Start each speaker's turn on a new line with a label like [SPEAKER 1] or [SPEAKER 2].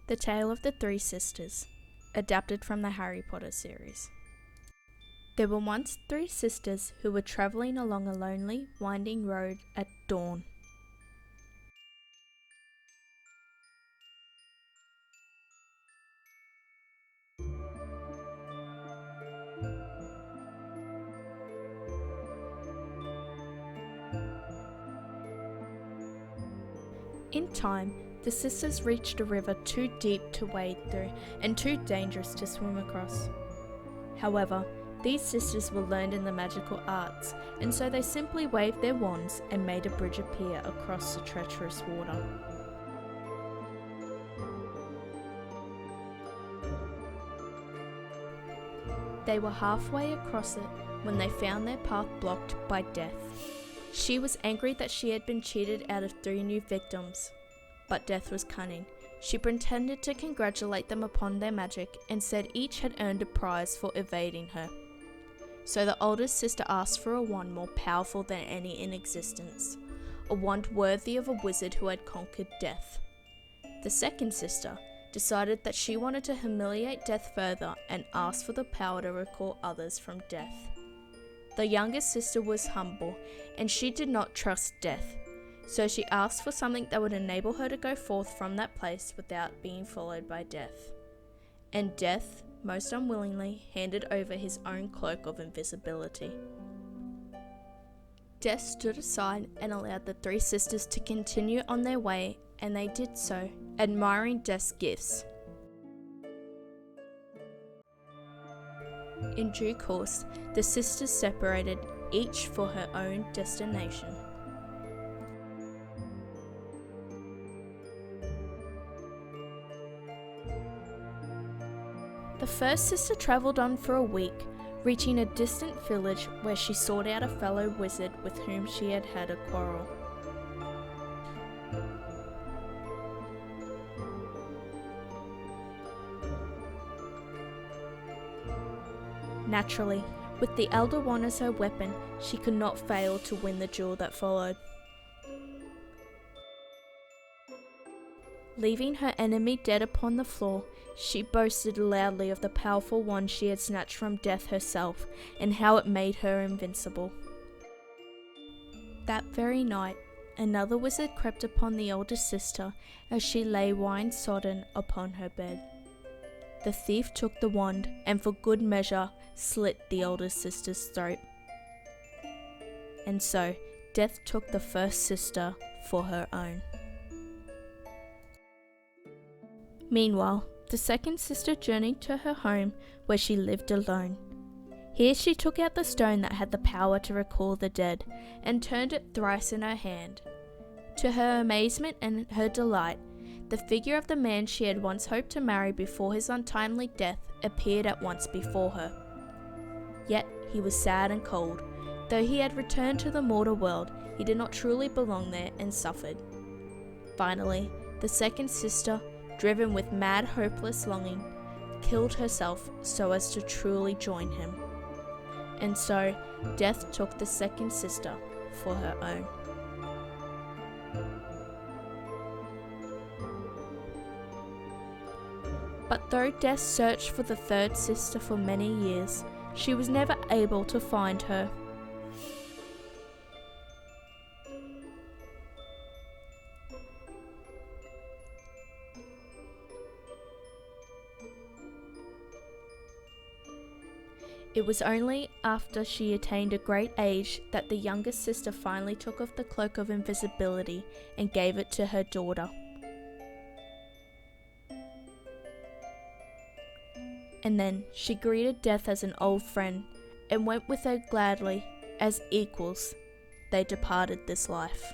[SPEAKER 1] The Tale of the Three Sisters, adapted from the Harry Potter series. There were once three sisters who were travelling along a lonely, winding road at dawn. In time, the sisters reached a river too deep to wade through and too dangerous to swim across. However, these sisters were learned in the magical arts, and so they simply waved their wands and made a bridge appear across the treacherous water. They were halfway across it when they found their path blocked by Death. She was angry that she had been cheated out of 3 new victims. But Death was cunning. She pretended to congratulate them upon their magic and said each had earned a prize for evading her. So the oldest sister asked for a wand more powerful than any in existence, a wand worthy of a wizard who had conquered Death. The second sister decided that she wanted to humiliate Death further and asked for the power to recall others from death. The youngest sister was humble, and she did not trust Death. So she asked for something that would enable her to go forth from that place without being followed by Death. And Death, most unwillingly, handed over his own cloak of invisibility. Death stood aside and allowed the 3 sisters to continue on their way, and they did so, admiring Death's gifts. In due course, the sisters separated, each for her own destination. The first sister travelled on for a week, reaching a distant village where she sought out a fellow wizard with whom she had had a quarrel. Naturally, with the elder wand as her weapon, she could not fail to win the duel that followed. Leaving her enemy dead upon the floor, she boasted loudly of the powerful wand she had snatched from Death herself, and how it made her invincible. That very night, another wizard crept upon the older sister as she lay wine-sodden upon her bed. The thief took the wand, and for good measure, slit the older sister's throat. And so, Death took the first sister for her own. Meanwhile, the second sister journeyed to her home, where she lived alone. Here she took out the stone that had the power to recall the dead, and turned it thrice in her hand. To her amazement and her delight, the figure of the man she had once hoped to marry before his untimely death appeared at once before her. Yet he was sad and cold. Though he had returned to the mortal world, he did not truly belong there and suffered. Finally, the second sister, driven with mad, hopeless longing, killed herself so as to truly join him. And so, Death took the second sister for her own. But though Death searched for the third sister for many years, she was never able to find her. It was only after she attained a great age that the youngest sister finally took off the cloak of invisibility and gave it to her daughter. And then she greeted Death as an old friend and went with her gladly. As equals, they departed this life.